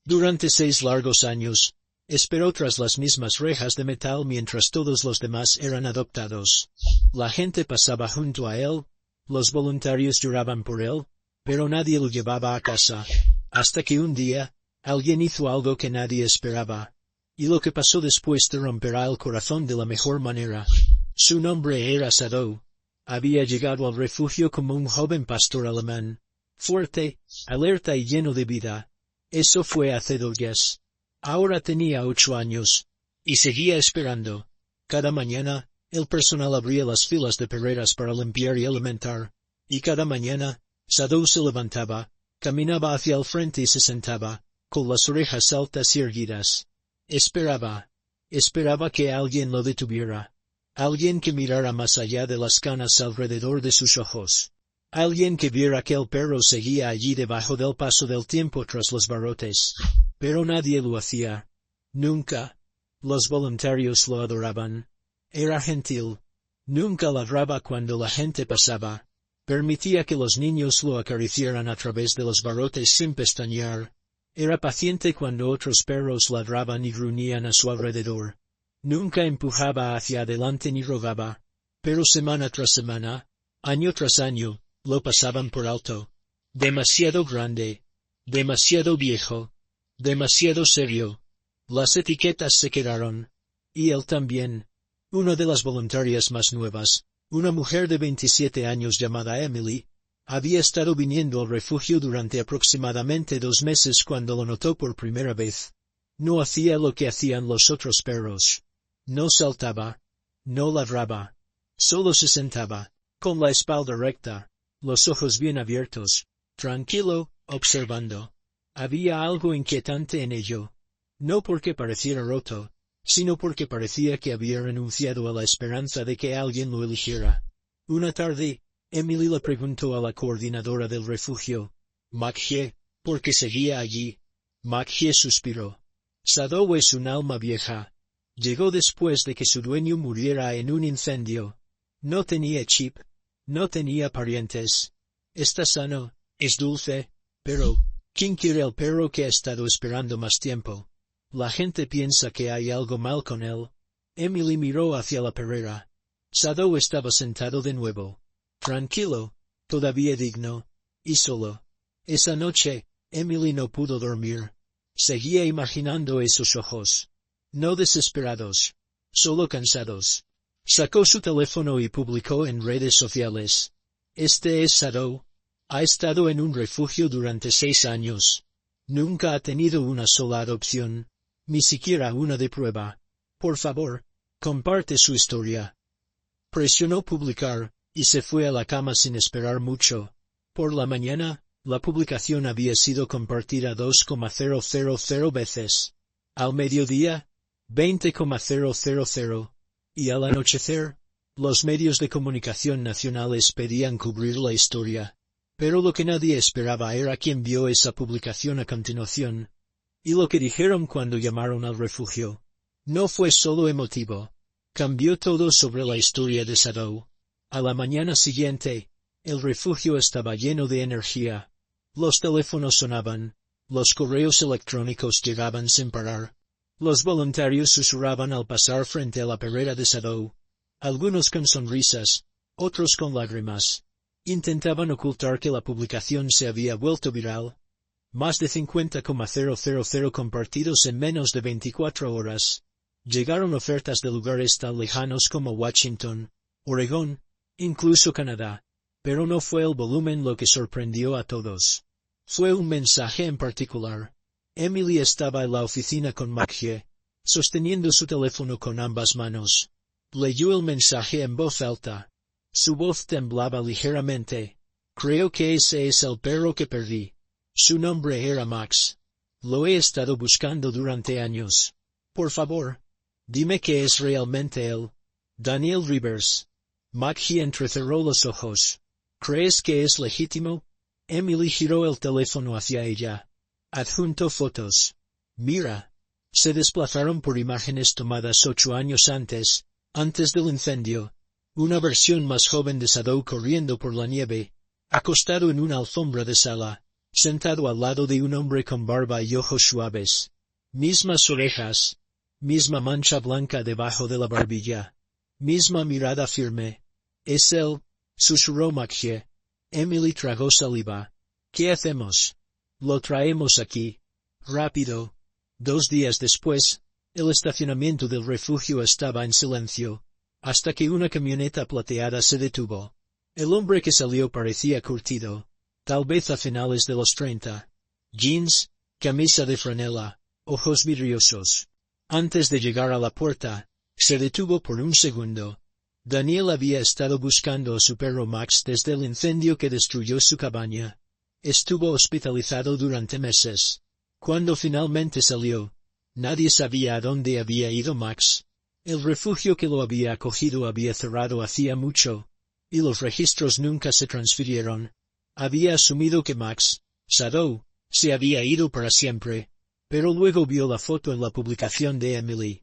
Durante 6 largos años, esperó tras las mismas rejas de metal mientras todos los demás eran adoptados. La gente pasaba junto a él, los voluntarios lloraban por él, pero nadie lo llevaba a casa. Hasta que un día, alguien hizo algo que nadie esperaba. Y lo que pasó después te romperá el corazón de la mejor manera. Su nombre era Sado. Había llegado al refugio como un joven pastor alemán. Fuerte, alerta y lleno de vida. Eso fue hace 2 días. Ahora tenía 8 años. Y seguía esperando. Cada mañana, el personal abría las filas de perreras para limpiar y alimentar. Y cada mañana, Sado se levantaba, caminaba hacia el frente y se sentaba, con las orejas altas y erguidas. Esperaba. Esperaba que alguien lo detuviera. Alguien que mirara más allá de las canas alrededor de sus ojos. Alguien que viera que el perro seguía allí debajo del paso del tiempo tras los barrotes. Pero nadie lo hacía. Nunca. Los voluntarios lo adoraban. Era gentil. Nunca ladraba cuando la gente pasaba. Permitía que los niños lo acariciaran a través de los barrotes sin pestañear. Era paciente cuando otros perros ladraban y gruñían a su alrededor. Nunca empujaba hacia adelante ni rogaba. Pero semana tras semana, año tras año, lo pasaban por alto. Demasiado grande. Demasiado viejo. Demasiado serio. Las etiquetas se quedaron. Y él también. Una de las voluntarias más nuevas, una mujer de 27 años llamada Emily, había estado viniendo al refugio durante aproximadamente 2 meses cuando lo notó por primera vez. No hacía lo que hacían los otros perros. No saltaba. No ladraba. Solo se sentaba, con la espalda recta, los ojos bien abiertos, tranquilo, observando. Había algo inquietante en ello. No porque pareciera roto, sino porque parecía que había renunciado a la esperanza de que alguien lo eligiera. Una tarde, Emily le preguntó a la coordinadora del refugio, «Maggie, ¿por qué seguía allí?» Maggie suspiró. «Sado es un alma vieja. Llegó después de que su dueño muriera en un incendio. No tenía chip. No tenía parientes. Está sano, es dulce, pero, ¿quién quiere el perro que ha estado esperando más tiempo? La gente piensa que hay algo mal con él». Emily miró hacia la perrera. Sado estaba sentado de nuevo. Tranquilo, todavía digno, y solo. Esa noche, Emily no pudo dormir. Seguía imaginando esos ojos. No desesperados, solo cansados. Sacó su teléfono y publicó en redes sociales. «Este es Sado. Ha estado en un refugio durante 6 años. Nunca ha tenido una sola adopción. Ni siquiera una de prueba. Por favor, comparte su historia». Presionó publicar, y se fue a la cama sin esperar mucho. Por la mañana, la publicación había sido compartida 2,000 veces. Al mediodía, 20,000. Y al anochecer, los medios de comunicación nacionales pedían cubrir la historia. Pero lo que nadie esperaba era quién vio esa publicación a continuación. Y lo que dijeron cuando llamaron al refugio. No fue solo emotivo. Cambió todo sobre la historia de Sado. A la mañana siguiente, el refugio estaba lleno de energía. Los teléfonos sonaban. Los correos electrónicos llegaban sin parar. Los voluntarios susurraban al pasar frente a la perrera de Sado. Algunos con sonrisas, otros con lágrimas. Intentaban ocultar que la publicación se había vuelto viral. Más de 50,000 compartidos en menos de 24 horas. Llegaron ofertas de lugares tan lejanos como Washington, Oregón, incluso Canadá. Pero no fue el volumen lo que sorprendió a todos. Fue un mensaje en particular. Emily estaba en la oficina con Maggie, sosteniendo su teléfono con ambas manos. Leyó el mensaje en voz alta. Su voz temblaba ligeramente. «Creo que ese es el perro que perdí. Su nombre era Max. Lo he estado buscando durante años. Por favor, dime que es realmente él. Daniel Rivers». Maggie entrecerró los ojos. «¿Crees que es legítimo?» Emily giró el teléfono hacia ella. Adjuntó fotos. «Mira». Se desplazaron por imágenes tomadas 8 años antes del incendio. Una versión más joven de Sado corriendo por la nieve, acostado en una alfombra de sala, sentado al lado de un hombre con barba y ojos suaves. Mismas orejas. Misma mancha blanca debajo de la barbilla. Misma mirada firme. Es él, susurró Mackie. Emily tragó saliva. ¿Qué hacemos? Lo traemos aquí. Rápido. 2 días después, el estacionamiento del refugio estaba en silencio, hasta que una camioneta plateada se detuvo. El hombre que salió parecía curtido, tal vez a finales de los 30. Jeans, camisa de franela, ojos vidriosos. Antes de llegar a la puerta, se detuvo por un segundo. Daniel había estado buscando a su perro Max desde el incendio que destruyó su cabaña. Estuvo hospitalizado durante meses. Cuando finalmente salió, nadie sabía a dónde había ido Max. El refugio que lo había acogido había cerrado hacía mucho, y los registros nunca se transfirieron. Había asumido que Max, Shadow, se había ido para siempre, pero luego vio la foto en la publicación de Emily.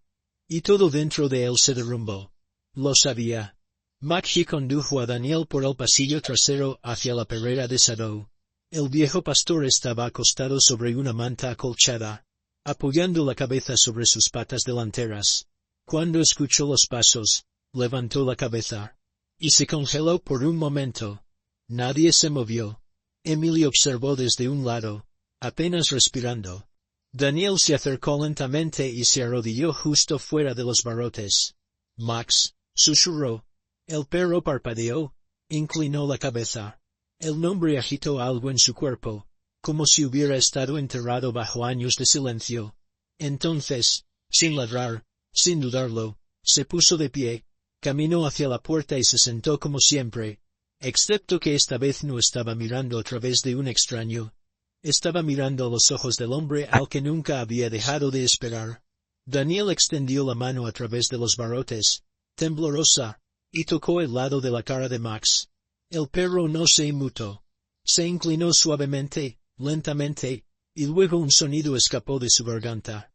Y todo dentro de él se derrumbó. Lo sabía. Mackie condujo a Daniel por el pasillo trasero hacia la perrera de Shadow. El viejo pastor estaba acostado sobre una manta acolchada, apoyando la cabeza sobre sus patas delanteras. Cuando escuchó los pasos, levantó la cabeza, y se congeló por un momento. Nadie se movió. Emily observó desde un lado, apenas respirando. Daniel se acercó lentamente y se arrodilló justo fuera de los barrotes. Max, susurró. El perro parpadeó, inclinó la cabeza. El nombre agitó algo en su cuerpo, como si hubiera estado enterrado bajo años de silencio. Entonces, sin ladrar, sin dudarlo, se puso de pie, caminó hacia la puerta y se sentó como siempre, excepto que esta vez no estaba mirando a través de un extraño. Estaba mirando a los ojos del hombre al que nunca había dejado de esperar. Daniel extendió la mano a través de los barrotes, temblorosa, y tocó el lado de la cara de Max. El perro no se inmutó. Se inclinó suavemente, lentamente, y luego un sonido escapó de su garganta.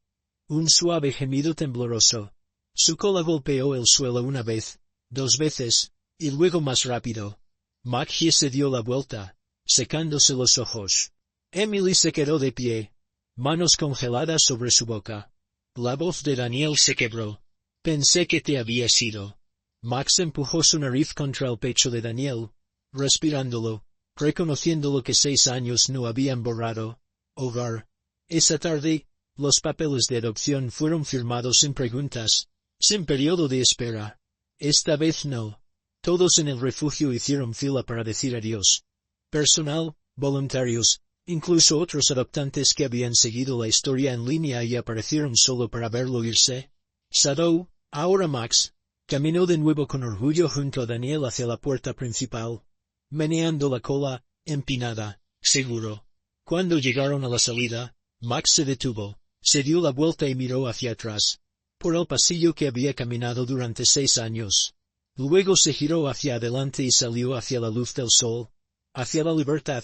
Un suave gemido tembloroso. Su cola golpeó el suelo una vez, 2 veces, y luego más rápido. Mackie se dio la vuelta, secándose los ojos. Emily se quedó de pie, manos congeladas sobre su boca. La voz de Daniel se quebró. Pensé que te habías ido. Max empujó su nariz contra el pecho de Daniel, respirándolo, reconociendo lo que 6 años no habían borrado. Hogar. Esa tarde, los papeles de adopción fueron firmados sin preguntas, sin periodo de espera. Esta vez no. Todos en el refugio hicieron fila para decir adiós. Personal, voluntarios, incluso otros adoptantes que habían seguido la historia en línea y aparecieron solo para verlo irse. Shadow, ahora Max, caminó de nuevo con orgullo junto a Daniel hacia la puerta principal, meneando la cola, empinada, seguro. Cuando llegaron a la salida, Max se detuvo, se dio la vuelta y miró hacia atrás, por el pasillo que había caminado durante 6 años. Luego se giró hacia adelante y salió hacia la luz del sol, hacia la libertad,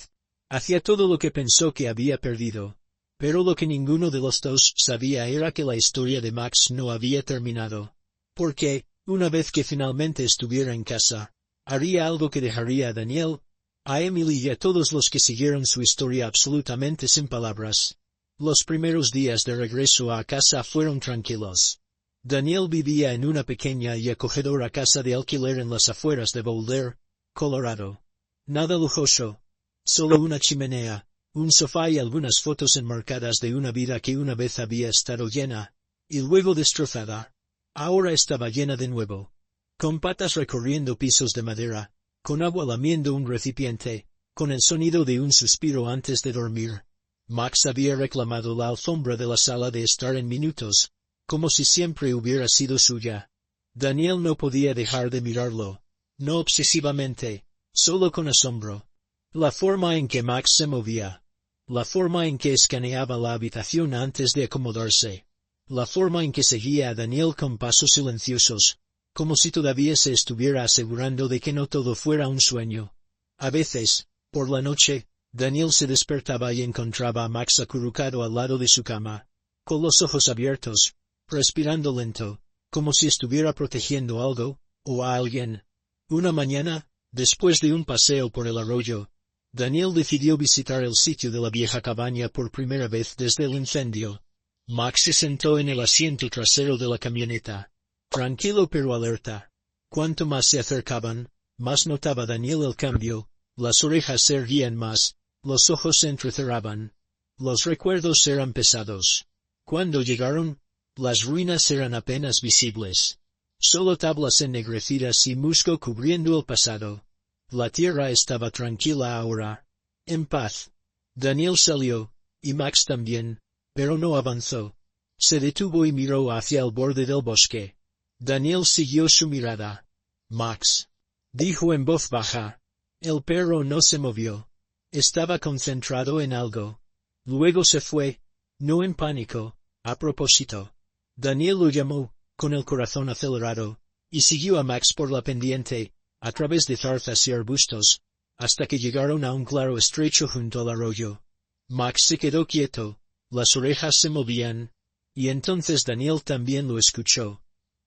hacia todo lo que pensó que había perdido. Pero lo que ninguno de los dos sabía era que la historia de Max no había terminado. Porque, una vez que finalmente estuviera en casa, haría algo que dejaría a Daniel, a Emily y a todos los que siguieron su historia absolutamente sin palabras. Los primeros días de regreso a casa fueron tranquilos. Daniel vivía en una pequeña y acogedora casa de alquiler en las afueras de Boulder, Colorado. Nada lujoso. Solo una chimenea, un sofá y algunas fotos enmarcadas de una vida que una vez había estado llena, y luego destrozada. Ahora estaba llena de nuevo. Con patas recorriendo pisos de madera, con agua lamiendo un recipiente, con el sonido de un suspiro antes de dormir. Max había reclamado la alfombra de la sala de estar en minutos, como si siempre hubiera sido suya. Daniel no podía dejar de mirarlo, no obsesivamente, solo con asombro. La forma en que Max se movía, la forma en que escaneaba la habitación antes de acomodarse, la forma en que seguía a Daniel con pasos silenciosos, como si todavía se estuviera asegurando de que no todo fuera un sueño. A veces, por la noche, Daniel se despertaba y encontraba a Max acurrucado al lado de su cama, con los ojos abiertos, respirando lento, como si estuviera protegiendo algo, o a alguien. Una mañana, después de un paseo por el arroyo, Daniel decidió visitar el sitio de la vieja cabaña por primera vez desde el incendio. Max se sentó en el asiento trasero de la camioneta. Tranquilo pero alerta. Cuanto más se acercaban, más notaba Daniel el cambio, las orejas se erguían más, los ojos se entrecerraban. Los recuerdos eran pesados. Cuando llegaron, las ruinas eran apenas visibles. Solo tablas ennegrecidas y musgo cubriendo el pasado. La tierra estaba tranquila ahora. En paz. Daniel salió, y Max también, pero no avanzó. Se detuvo y miró hacia el borde del bosque. Daniel siguió su mirada. Max, dijo en voz baja. El perro no se movió. Estaba concentrado en algo. Luego se fue, no en pánico, a propósito. Daniel lo llamó, con el corazón acelerado, y siguió a Max por la pendiente, a través de zarzas y arbustos, hasta que llegaron a un claro estrecho junto al arroyo. Max se quedó quieto, las orejas se movían, y entonces Daniel también lo escuchó.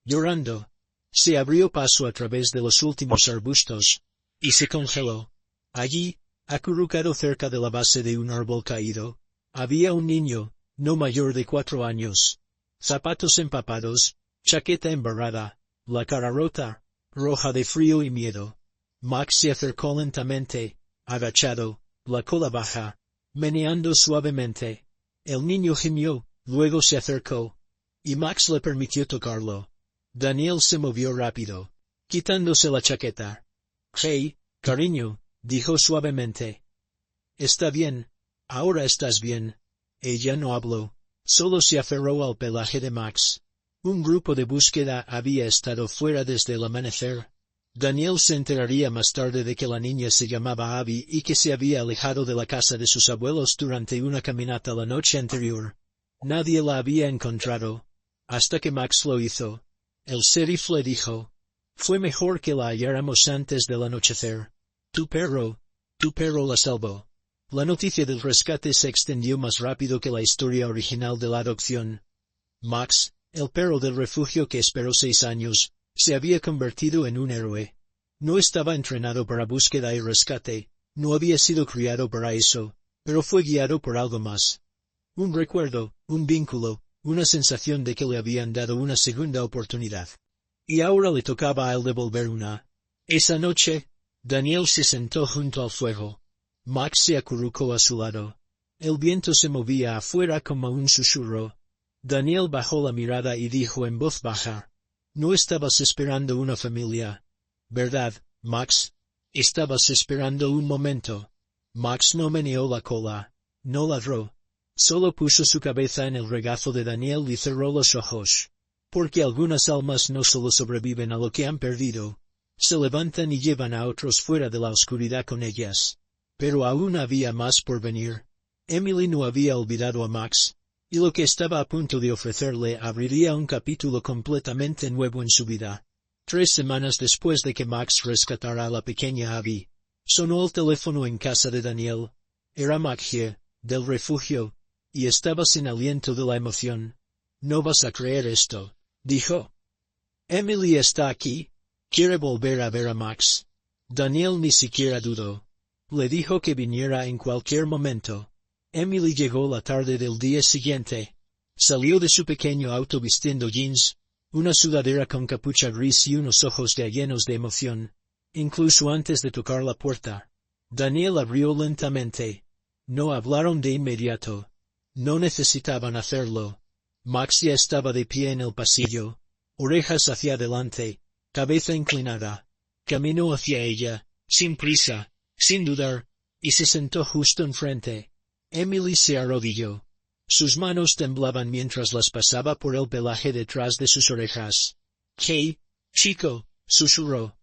Llorando. Se abrió paso a través de los últimos arbustos, y se congeló. Allí, acurrucado cerca de la base de un árbol caído, había un niño, no mayor de 4 años. Zapatos empapados, chaqueta embarrada, la cara rota, roja de frío y miedo. Max se acercó lentamente, agachado, la cola baja, meneando suavemente. El niño gimió, luego se acercó, y Max le permitió tocarlo. Daniel se movió rápido, quitándose la chaqueta. Hey, cariño, dijo suavemente. Está bien, ahora estás bien. Ella no habló, solo se aferró al pelaje de Max. Un grupo de búsqueda había estado fuera desde el amanecer. Daniel se enteraría más tarde de que la niña se llamaba Abby y que se había alejado de la casa de sus abuelos durante una caminata la noche anterior. Nadie la había encontrado, hasta que Max lo hizo. El sheriff le dijo, fue mejor que la halláramos antes del anochecer. Tu perro la salvó. La noticia del rescate se extendió más rápido que la historia original de la adopción. Max, el perro del refugio que esperó 6 años, se había convertido en un héroe. No estaba entrenado para búsqueda y rescate, no había sido criado para eso, pero fue guiado por algo más. Un recuerdo, un vínculo, una sensación de que le habían dado una segunda oportunidad. Y ahora le tocaba a él devolver una. Esa noche, Daniel se sentó junto al fuego. Max se acurrucó a su lado. El viento se movía afuera como un susurro. Daniel bajó la mirada y dijo en voz baja. No estabas esperando una familia, ¿verdad, Max? Estabas esperando un momento. Max no meneó la cola, no ladró. Solo puso su cabeza en el regazo de Daniel y cerró los ojos. Porque algunas almas no solo sobreviven a lo que han perdido, se levantan y llevan a otros fuera de la oscuridad con ellas. Pero aún había más por venir. Emily no había olvidado a Max, y lo que estaba a punto de ofrecerle abriría un capítulo completamente nuevo en su vida. 3 semanas después de que Max rescatara a la pequeña Abby, sonó el teléfono en casa de Daniel. Era Maggie, del refugio, y estaba sin aliento de la emoción. No vas a creer esto, dijo. Emily está aquí, quiere volver a ver a Max. Daniel ni siquiera dudó. Le dijo que viniera en cualquier momento. Emily llegó la tarde del día siguiente. Salió de su pequeño auto vistiendo jeans, una sudadera con capucha gris y unos ojos ya llenos de emoción. Incluso antes de tocar la puerta, Daniel abrió lentamente. No hablaron de inmediato. No necesitaban hacerlo. Max ya estaba de pie en el pasillo, orejas hacia adelante, cabeza inclinada. Caminó hacia ella, sin prisa, sin dudar, y se sentó justo enfrente. Emily se arrodilló. Sus manos temblaban mientras las pasaba por el pelaje detrás de sus orejas. —¿Qué, chico? —susurró.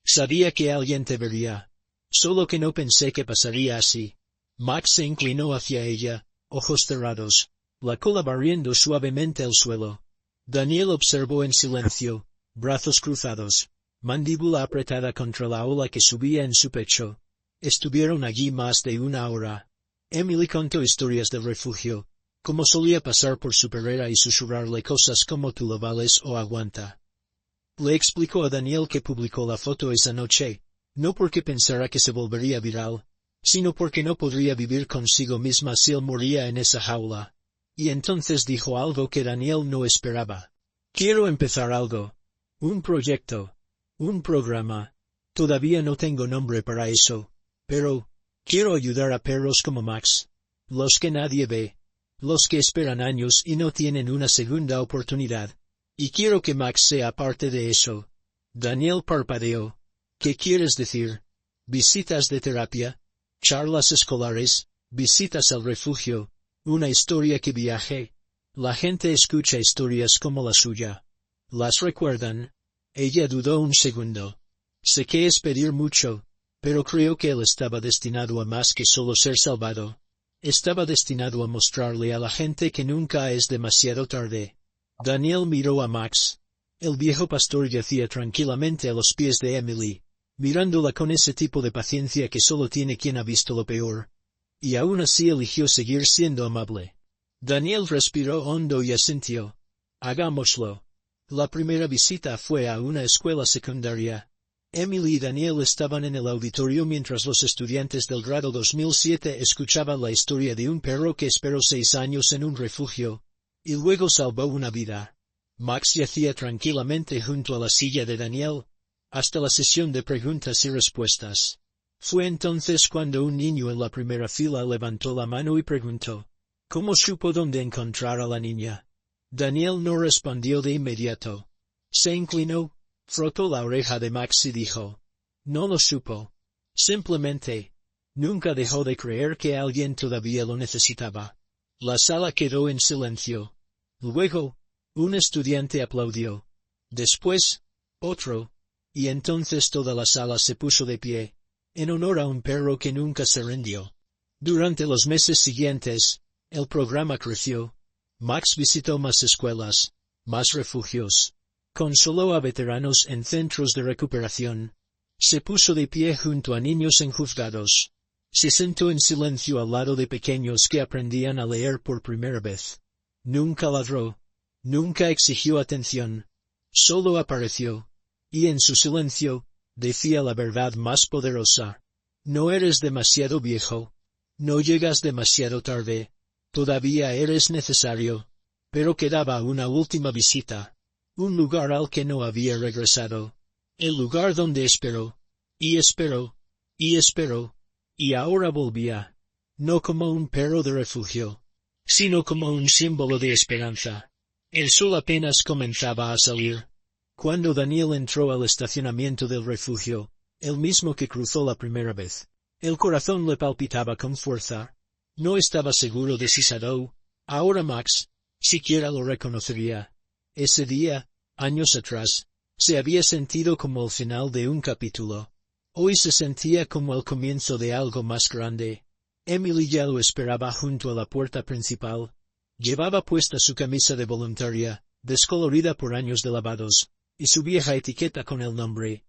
—Sabía que alguien te vería. Solo que no pensé que pasaría así. Max se inclinó hacia ella, ojos cerrados, la cola barriendo suavemente el suelo. Daniel observó en silencio, brazos cruzados, mandíbula apretada contra la ola que subía en su pecho. Estuvieron allí más de 1 hora. Emily contó historias del refugio, como solía pasar por su perrera y susurrarle cosas como tú lo vales o aguanta. Le explicó a Daniel que publicó la foto esa noche, no porque pensara que se volvería viral, sino porque no podría vivir consigo misma si él moría en esa jaula. Y entonces dijo algo que Daniel no esperaba. Quiero empezar algo. Un proyecto. Un programa. Todavía no tengo nombre para eso. Pero, quiero ayudar a perros como Max. Los que nadie ve. Los que esperan años y no tienen una segunda oportunidad. Y quiero que Max sea parte de eso. Daniel parpadeó. ¿Qué quieres decir? ¿Visitas de terapia? ¿Charlas escolares? ¿Visitas al refugio? ¿Una historia que viaje? La gente escucha historias como la suya. ¿Las recuerdan? Ella dudó un segundo. Sé que es pedir mucho, pero creo que él estaba destinado a más que solo ser salvado. Estaba destinado a mostrarle a la gente que nunca es demasiado tarde. Daniel miró a Max. El viejo pastor yacía tranquilamente a los pies de Emily, mirándola con ese tipo de paciencia que solo tiene quien ha visto lo peor. Y aún así eligió seguir siendo amable. Daniel respiró hondo y asintió. Hagámoslo. La primera visita fue a una escuela secundaria. Emily y Daniel estaban en el auditorio mientras los estudiantes del grado 2007 escuchaban la historia de un perro que esperó 6 años en un refugio, y luego salvó una vida. Max yacía tranquilamente junto a la silla de Daniel, hasta la sesión de preguntas y respuestas. Fue entonces cuando un niño en la primera fila levantó la mano y preguntó, ¿cómo supo dónde encontrar a la niña? Daniel no respondió de inmediato. Se inclinó, frotó la oreja de Max y dijo, no lo supo. Simplemente, nunca dejó de creer que alguien todavía lo necesitaba. La sala quedó en silencio. Luego, un estudiante aplaudió. Después, otro, y entonces toda la sala se puso de pie, en honor a un perro que nunca se rindió. Durante los meses siguientes, el programa creció. Max visitó más escuelas, más refugios. Consoló a veteranos en centros de recuperación. Se puso de pie junto a niños en juzgados. Se sentó en silencio al lado de pequeños que aprendían a leer por primera vez. Nunca ladró. Nunca exigió atención. Solo apareció. Y en su silencio, decía la verdad más poderosa. No eres demasiado viejo. No llegas demasiado tarde. Todavía eres necesario. Pero quedaba una última visita. Un lugar al que no había regresado. El lugar donde esperó. Y esperó. Y esperó. Y ahora volvía. No como un perro de refugio, sino como un símbolo de esperanza. El sol apenas comenzaba a salir. Cuando Daniel entró al estacionamiento del refugio, el mismo que cruzó la primera vez, el corazón le palpitaba con fuerza. No estaba seguro de si Sado, ahora Max, siquiera lo reconocería. Ese día, años atrás, se había sentido como el final de un capítulo. Hoy se sentía como el comienzo de algo más grande. Emily ya lo esperaba junto a la puerta principal. Llevaba puesta su camisa de voluntaria, descolorida por años de lavados, y su vieja etiqueta con el nombre.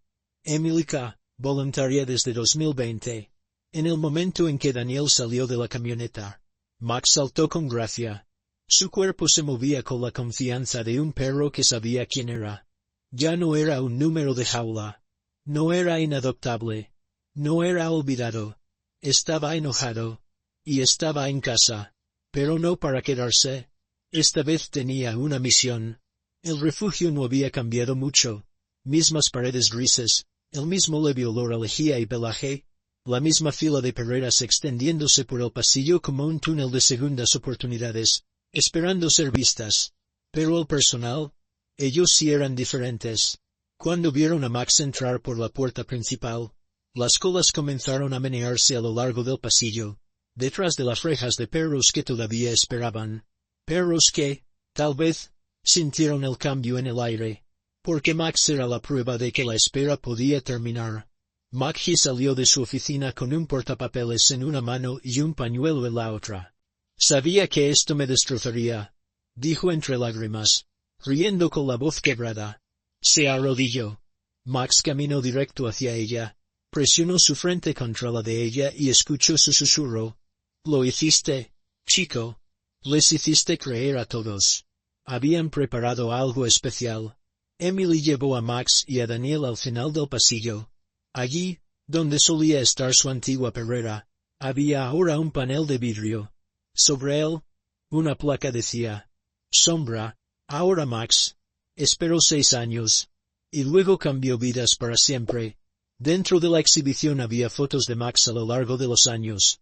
Emily K., voluntaria desde 2020. En el momento en que Daniel salió de la camioneta, Max saltó con gracia. Su cuerpo se movía con la confianza de un perro que sabía quién era. Ya no era un número de jaula. No era inadoptable. No era olvidado. Estaba enojado. Y estaba en casa. Pero no para quedarse. Esta vez tenía una misión. El refugio no había cambiado mucho. Mismas paredes grises, el mismo leve olor a lejía y pelaje, la misma fila de perreras extendiéndose por el pasillo como un túnel de segundas oportunidades, esperando ser vistas. Pero el personal, ellos sí eran diferentes. Cuando vieron a Max entrar por la puerta principal, las colas comenzaron a menearse a lo largo del pasillo, detrás de las rejas de perros que todavía esperaban. Perros que, tal vez, sintieron el cambio en el aire, porque Max era la prueba de que la espera podía terminar. Maggie salió de su oficina con un portapapeles en una mano y un pañuelo en la otra. Sabía que esto me destrozaría, dijo entre lágrimas, riendo con la voz quebrada. Se arrodilló. Max caminó directo hacia ella, presionó su frente contra la de ella y escuchó su susurro. Lo hiciste, chico. Les hiciste creer a todos. Habían preparado algo especial. Emily llevó a Max y a Daniel al final del pasillo. Allí, donde solía estar su antigua perrera, Había ahora un panel de vidrio. Sobre él, una placa decía, Sombra, ahora Max. Esperó 6 años. Y luego cambió vidas para siempre. Dentro de la exhibición había fotos de Max a lo largo de los años.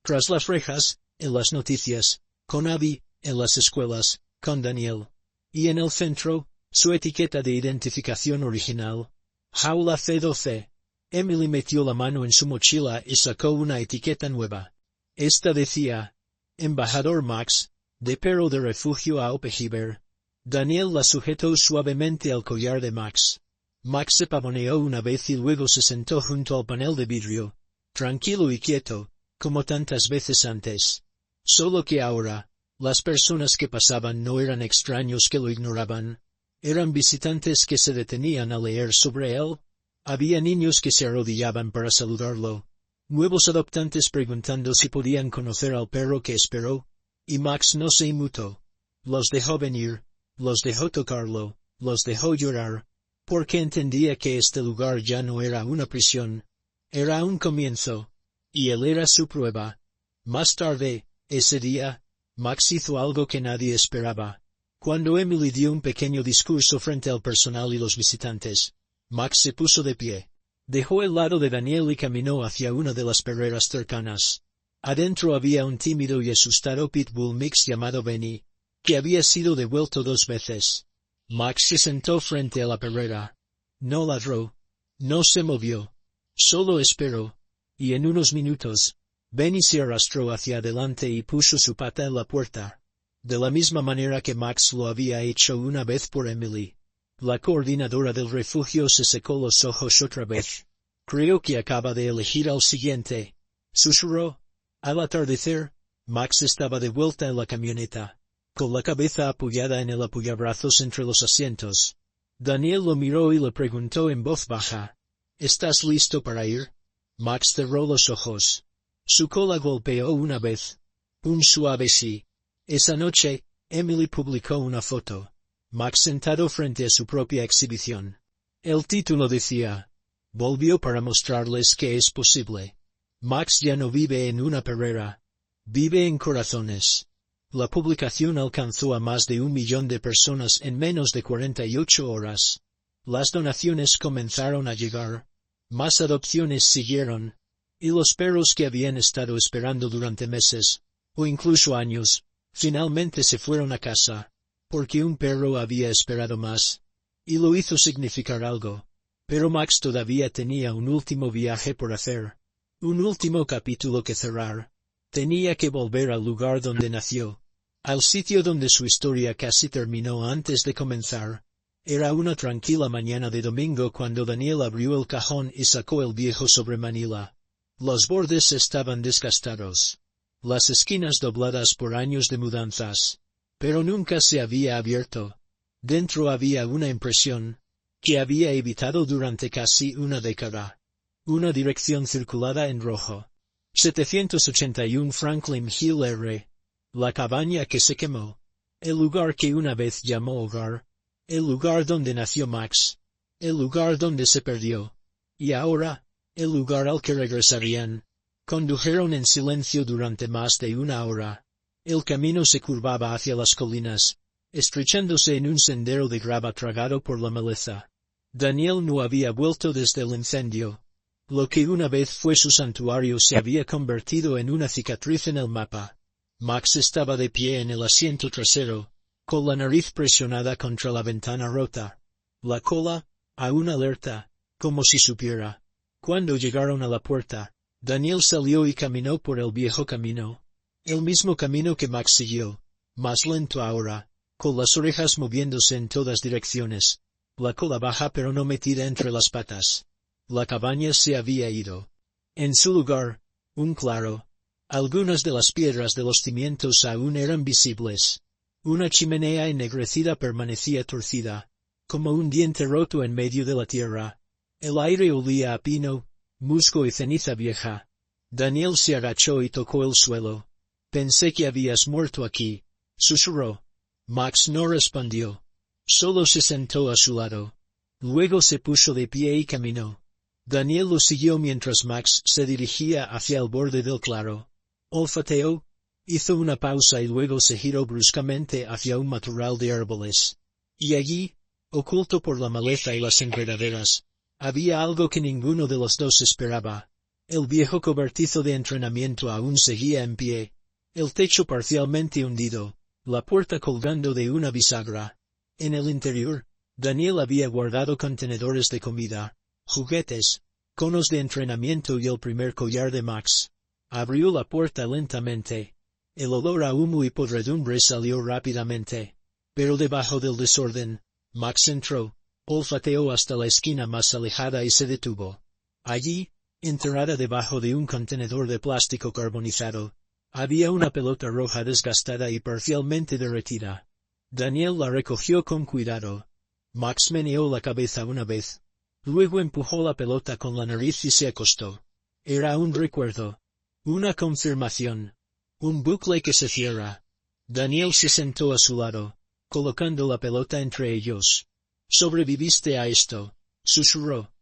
Tras las rejas, en las noticias, con Abby, en las escuelas, con Daniel. Y en el centro, su etiqueta de identificación original. Jaula C12. Emily metió la mano en su mochila y sacó una etiqueta nueva. Esta decía, Embajador Max, de Perro de Refugio a Oppenheimer. Daniel la sujetó suavemente al collar de Max. Max se pavoneó una vez y luego se sentó junto al panel de vidrio, tranquilo y quieto, como tantas veces antes. Solo que ahora, las personas que pasaban no eran extraños que lo ignoraban. Eran visitantes que se detenían a leer sobre él. Había niños que se arrodillaban para saludarlo. Nuevos adoptantes preguntando si podían conocer al perro que esperó. Y Max no se inmutó. Los dejó venir, los dejó tocarlo, los dejó llorar. Porque entendía que este lugar ya no era una prisión. Era un comienzo. Y él era su prueba. Más tarde, ese día, Max hizo algo que nadie esperaba. Cuando Emily dio un pequeño discurso frente al personal y los visitantes, Max se puso de pie. Dejó el lado de Daniel y caminó hacia una de las perreras cercanas. Adentro había un tímido y asustado pitbull mix llamado Benny, que había sido devuelto 2 veces. Max se sentó frente a la perrera. No ladró. No se movió. Solo esperó. Y en unos minutos, Benny se arrastró hacia adelante y puso su pata en la puerta. De la misma manera que Max lo había hecho una vez por Emily. La coordinadora del refugio se secó los ojos otra vez. Creo que acaba de elegir al siguiente. Susurró. Al atardecer, Max estaba de vuelta en la camioneta, con la cabeza apoyada en el apoyabrazos entre los asientos. Daniel lo miró y le preguntó en voz baja. ¿Estás listo para ir? Max cerró los ojos. Su cola golpeó una vez. Un suave sí. Esa noche, Emily publicó una foto. Max sentado frente a su propia exhibición. El título decía, volvió para mostrarles que es posible. Max ya no vive en una perrera. Vive en corazones. La publicación alcanzó a más de 1 millón de personas en menos de 48 horas. Las donaciones comenzaron a llegar. Más adopciones siguieron. Y los perros que habían estado esperando durante meses, o incluso años, finalmente se fueron a casa. Porque un perro había esperado más. Y lo hizo significar algo. Pero Max todavía tenía un último viaje por hacer. Un último capítulo que cerrar. Tenía que volver al lugar donde nació. Al sitio donde su historia casi terminó antes de comenzar. Era una tranquila mañana de domingo cuando Daniel abrió el cajón y sacó el viejo sobre Manila. Los bordes estaban desgastados. Las esquinas dobladas por años de mudanzas. Pero nunca se había abierto. Dentro había una impresión, que había evitado durante casi una década. Una dirección circulada en rojo. 781 Franklin Hill R. La cabaña que se quemó. El lugar que una vez llamó hogar. El lugar donde nació Max. El lugar donde se perdió. Y ahora, el lugar al que regresarían. Condujeron en silencio durante más de 1 hora. El camino se curvaba hacia las colinas, estrechándose en un sendero de grava tragado por la maleza. Daniel no había vuelto desde el incendio. Lo que una vez fue su santuario se había convertido en una cicatriz en el mapa. Max estaba de pie en el asiento trasero, con la nariz presionada contra la ventana rota. La cola, aún alerta, como si supiera. Cuando llegaron a la puerta, Daniel salió y caminó por el viejo camino. El mismo camino que Max siguió, más lento ahora, con las orejas moviéndose en todas direcciones. La cola baja pero no metida entre las patas. La cabaña se había ido. En su lugar, un claro. Algunas de las piedras de los cimientos aún eran visibles. Una chimenea ennegrecida permanecía torcida, como un diente roto en medio de la tierra. El aire olía a pino, musgo y ceniza vieja. Daniel se agachó y tocó el suelo. Pensé que habías muerto aquí, susurró. Max no respondió. Solo se sentó a su lado. Luego se puso de pie y caminó. Daniel lo siguió mientras Max se dirigía hacia el borde del claro. Olfateó, hizo una pausa y luego se giró bruscamente hacia un matorral de árboles. Y allí, oculto por la maleza y las enredaderas, había algo que ninguno de los dos esperaba. El viejo cobertizo de entrenamiento aún seguía en pie, el techo parcialmente hundido, la puerta colgando de una bisagra. En el interior, Daniel había guardado contenedores de comida, juguetes, conos de entrenamiento y el primer collar de Max. Abrió la puerta lentamente. El olor a humo y podredumbre salió rápidamente. Pero debajo del desorden, Max entró, olfateó hasta la esquina más alejada y se detuvo. Allí, enterrada debajo de un contenedor de plástico carbonizado, había una pelota roja desgastada y parcialmente derretida. Daniel la recogió con cuidado. Max meneó la cabeza una vez. Luego empujó la pelota con la nariz y se acostó. Era un recuerdo. Una confirmación. Un bucle que se cierra. Daniel se sentó a su lado, colocando la pelota entre ellos. Sobreviviste a esto, susurró.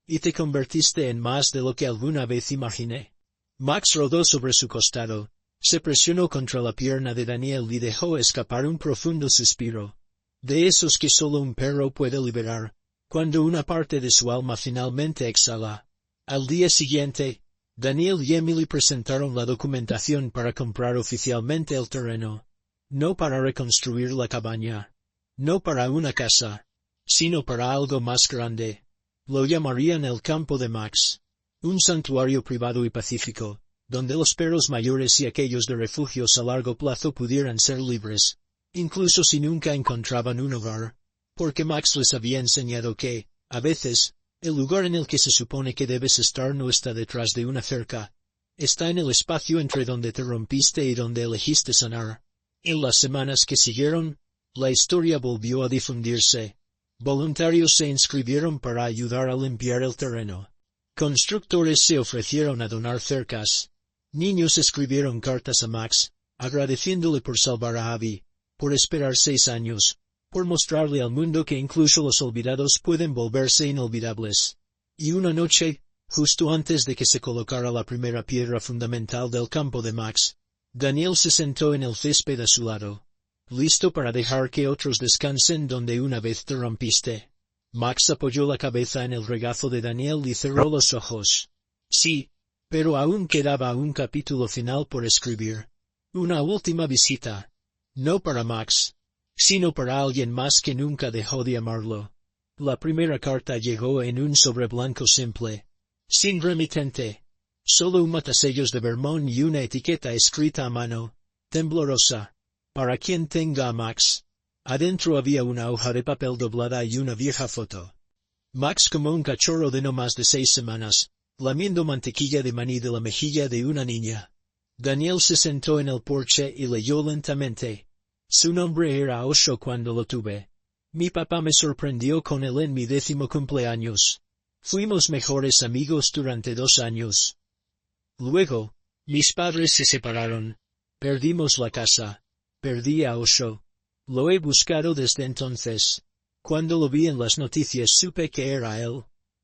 Y te convertiste en más de lo que alguna vez imaginé. Max rodó sobre su costado, se presionó contra la pierna de Daniel y dejó escapar un profundo suspiro. De esos que solo un perro puede liberar, cuando una parte de su alma finalmente exhala. Al día siguiente, Daniel y Emily presentaron la documentación para comprar oficialmente el terreno. No para reconstruir la cabaña. No para una casa. Sino para algo más grande. Lo llamarían el campo de Max. Un santuario privado y pacífico, donde los perros mayores y aquellos de refugios a largo plazo pudieran ser libres, incluso si nunca encontraban un hogar, porque Max les había enseñado que, a veces, el lugar en el que se supone que debes estar no está detrás de una cerca, está en el espacio entre donde te rompiste y donde elegiste sanar. En las semanas que siguieron, la historia volvió a difundirse. Voluntarios se inscribieron para ayudar a limpiar el terreno. Constructores se ofrecieron a donar cercas. Niños escribieron cartas a Max, agradeciéndole por salvar a Abby, por esperar 6 años, por mostrarle al mundo que incluso los olvidados pueden volverse inolvidables. Y una noche, justo antes de que se colocara la primera piedra fundamental del campo de Max, Daniel se sentó en el césped a su lado, listo para dejar que otros descansen donde una vez te rompiste. Max apoyó la cabeza en el regazo de Daniel y cerró los ojos. Sí, pero aún quedaba un capítulo final por escribir. Una última visita. No para Max, sino para alguien más que nunca dejó de amarlo. La primera carta llegó en un sobre blanco simple. Sin remitente. Solo un matasellos de Vermont y una etiqueta escrita a mano, temblorosa. Para quien tenga a Max. Adentro había una hoja de papel doblada y una vieja foto. Max como un cachorro de no más de 6 semanas, lamiendo mantequilla de maní de la mejilla de una niña. Daniel se sentó en el porche y leyó lentamente. Su nombre era Osho cuando lo tuve. Mi papá me sorprendió con él en mi 10º cumpleaños. Fuimos mejores amigos durante 2 años. Luego, mis padres se separaron. Perdimos la casa. Perdí a Osho. Lo he buscado desde entonces. Cuando lo vi en las noticias supe que era él.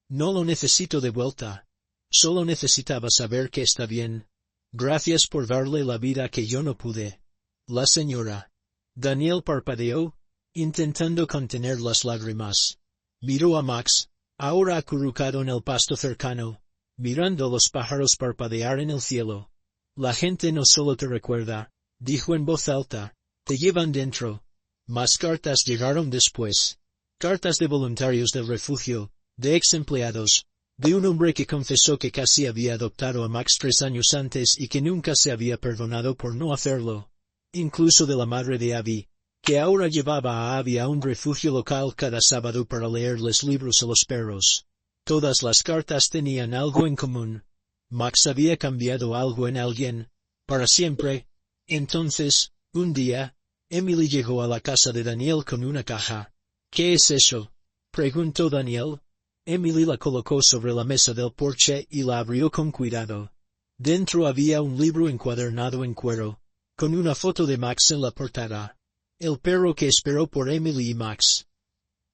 No lo necesito de vuelta. Solo necesitaba saber que está bien. Gracias por darle la vida que yo no pude. La señora. Daniel parpadeó, intentando contener las lágrimas. Miró a Max, ahora acurrucado en el pasto cercano, mirando los pájaros parpadear en el cielo. La gente no solo te recuerda, dijo en voz alta, te llevan dentro. Más cartas llegaron después. Cartas de voluntarios del refugio, de ex empleados, de un hombre que confesó que casi había adoptado a Max 3 años antes y que nunca se había perdonado por no hacerlo. Incluso de la madre de Abby, que ahora llevaba a Abby a un refugio local cada sábado para leerles libros a los perros. Todas las cartas tenían algo en común. Max había cambiado algo en alguien, para siempre. Entonces, un día, Emily llegó a la casa de Daniel con una caja. ¿Qué es eso?, preguntó Daniel. Emily la colocó sobre la mesa del porche y la abrió con cuidado. Dentro había un libro encuadernado en cuero, con una foto de Max en la portada. El perro que esperó por Emily y Max.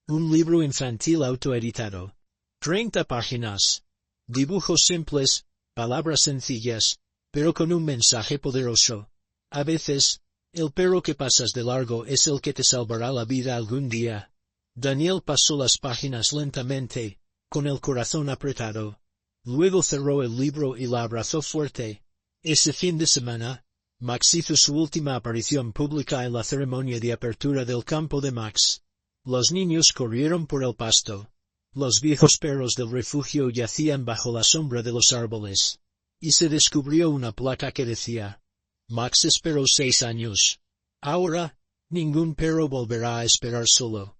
Un libro infantil autoeditado. 30 páginas. Dibujos simples, palabras sencillas, pero con un mensaje poderoso. A veces, el perro que pasas de largo es el que te salvará la vida algún día. Daniel pasó las páginas lentamente, con el corazón apretado. Luego cerró el libro y la abrazó fuerte. Ese fin de semana, Max hizo su última aparición pública en la ceremonia de apertura del campo de Max. Los niños corrieron por el pasto. Los viejos perros del refugio yacían bajo la sombra de los árboles. Y se descubrió una placa que decía: Max esperó 6 años. Ahora, ningún perro volverá a esperar solo.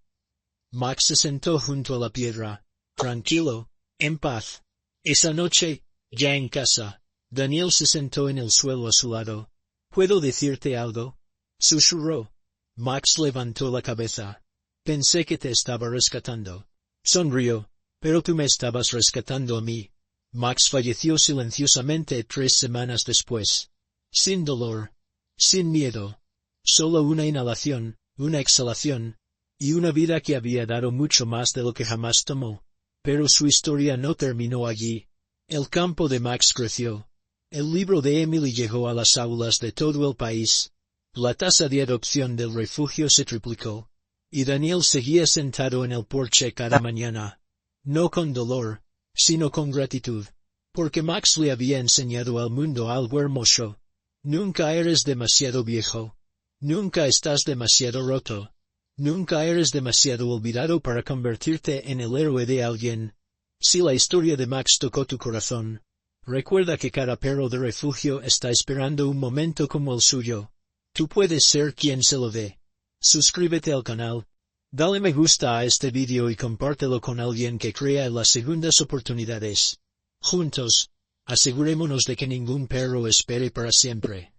Max se sentó junto a la piedra, tranquilo, en paz. Esa noche, ya en casa, Daniel se sentó en el suelo a su lado. ¿Puedo decirte algo?, susurró. Max levantó la cabeza. Pensé que te estaba rescatando. Sonrió. Pero tú me estabas rescatando a mí. Max falleció silenciosamente 3 semanas después. Sin dolor. Sin miedo. Solo una inhalación, una exhalación, y una vida que había dado mucho más de lo que jamás tomó. Pero su historia no terminó allí. El campo de Max creció. El libro de Emily llegó a las aulas de todo el país. La tasa de adopción del refugio se triplicó. Y Daniel seguía sentado en el porche cada mañana. No con dolor, sino con gratitud. Porque Max le había enseñado al mundo algo hermoso. Nunca eres demasiado viejo. Nunca estás demasiado roto. Nunca eres demasiado olvidado para convertirte en el héroe de alguien. Si la historia de Max tocó tu corazón, recuerda que cada perro de refugio está esperando un momento como el suyo. Tú puedes ser quien se lo dé. Suscríbete al canal, dale me gusta a este vídeo y compártelo con alguien que crea en las segundas oportunidades. Juntos, asegurémonos de que ningún perro espere para siempre.